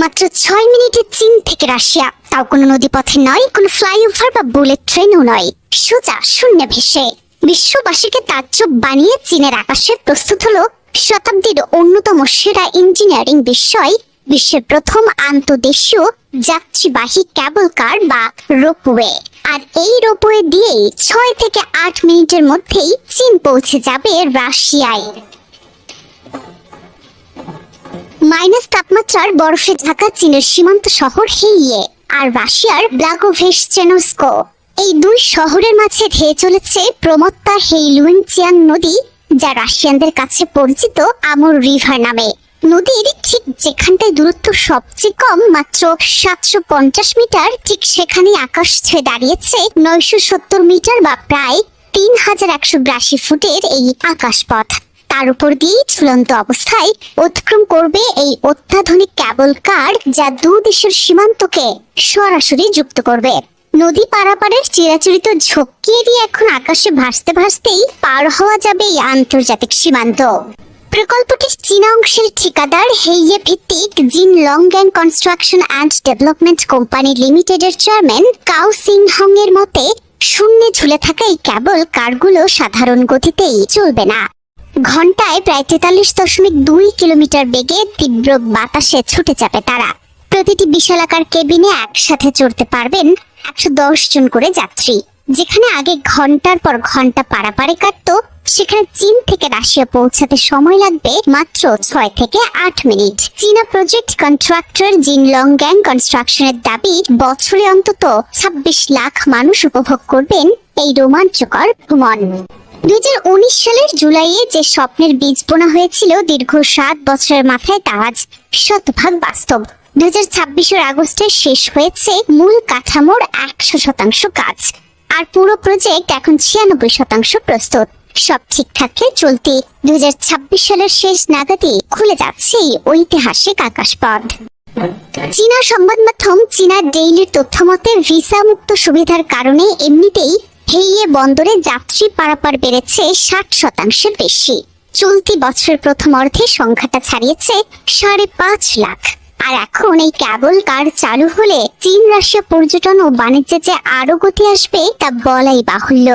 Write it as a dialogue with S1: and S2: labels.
S1: মাত্র 6 মিনিটে চীন থেকে রাশিয়া, তাও কোনো নদীপথে নয়, কোনো ফ্লাইওভার বা বুলেট ট্রেনও নয়, সোজা শূন্যে ভেসে। বিশ্ববাসীকে তাজ্জব বানিয়ে চীনের আকাশে প্রস্তুত হলো শতাব্দীর অন্যতম সেরা ইঞ্জিনিয়ারিং বিস্ময়, বিশ্বের প্রথম আন্তঃদেশীয় যাত্রীবাহী ক্যাবল কার বা রোপওয়ে। আর এই রোপওয়ে দিয়েই 6 থেকে 8 মিনিটের মধ্যেই চীন পৌঁছে যাবে রাশিয়ায়। মাইনাস তাপমাত্রার বরফে ঢাকা চীনের সীমান্ত শহর হেইয়ে আর রাশিয়ার ব্লাগোভেশচেনস্ক, এই দুই শহরের মাঝে ধেয়ে চলেছে প্রমত্তা হেইলুয়েনচিয়াং নদী, যা রাশিয়ানদের কাছে পরিচিত আমুর রিভার নামে। নদীর ঠিক যেখানটায় দূরত্ব সবচেয়ে কম, মাত্র 750 মিটার, ঠিক সেখানেই আকাশ ছুঁয়ে দাঁড়িয়েছে 970 মিটার বা প্রায় 3182 ফুটের এই আকাশপথ। তার উপর দিয়ে ঝুলন্ত অবস্থায় অতিক্রম করবে এই অত্যাধুনিক ক্যাবল কার, যা দুই দেশের সীমান্তকে সরাসরি যুক্ত করবে। নদী পারাপারের চিরাচরিত ঝক্কি দিয়ে এখন আকাশে ভাসতে ভাসতেই পার হওয়া যাবে এই আন্তর্জাতিক সীমান্ত। প্রকল্পটির চীনা অংশের ঠিকাদার হেইয়ে ভিত্তিক জিন লংগ্যাং কনস্ট্রাকশন অ্যান্ড ডেভেলপমেন্ট কোম্পানি লিমিটেডের চেয়ারম্যান কাও সিংহং এর মতে, শূন্যে ঝুলে থাকা এই ক্যাবল কারগুলো সাধারণ গতিতেই চলবে না। ঘন্টায় প্রায় 43.2 কিলোমিটার বেগে তীব্র বাতাসে ছুটে যাবে তারা। প্রতিটি বিশালাকার কেবিনে একসাথে চড়তে পারবেন 110 জন করে যাত্রী। যেখানে আগে ঘন্টার পর ঘন্টা পারাপারে কাটতো, সেখানে চীন থেকে রাশিয়া পৌঁছাতে সময় লাগবে মাত্র 6 থেকে 8 মিনিট। চীনা প্রজেক্ট কন্ট্রাক্টর জিন লংগ্যাং কনস্ট্রাকশনের দাবি, বছরে অন্তত 26 লাখ মানুষ উপভোগ করবেন এই রোমাঞ্চকর ভ্রমণ। 2019 সালের জুলাইয়ে যে স্বপ্নের বীজ বোনা হয়েছিল দীর্ঘ 7 বছরের মাথায়, তা আজ শতভাগ বাস্তব। 2026 আগস্টে শেষ হয়েছে মূল কাঠামোর 100% কাজ, আর পুরো প্রজেক্ট এখন 96% প্রস্তুত। সব ঠিক থাকলে চলতি 2026 সালের শেষ নাগাদই খুলে যাচ্ছে এই ঐতিহাসিক আকাশপথ। চীনা সংবাদ মাধ্যম চীনা ডেইলির তথ্য মতে, ভিসা মুক্ত সুবিধার কারণে এমনিতেই হেইয়ে বন্দরে যাত্রী পারাপার বেড়েছে 60%-এর বেশি। চলতি বছরের প্রথম অর্ধে সংখ্যাটা ছাড়িয়েছে 5.5 লাখ। আর এখন এই ক্যাবল কার চালু হলে চীন রাশিয়া পর্যটন ও বাণিজ্যে যে আরো গতি আসবে তা বলাই বাহুল্য।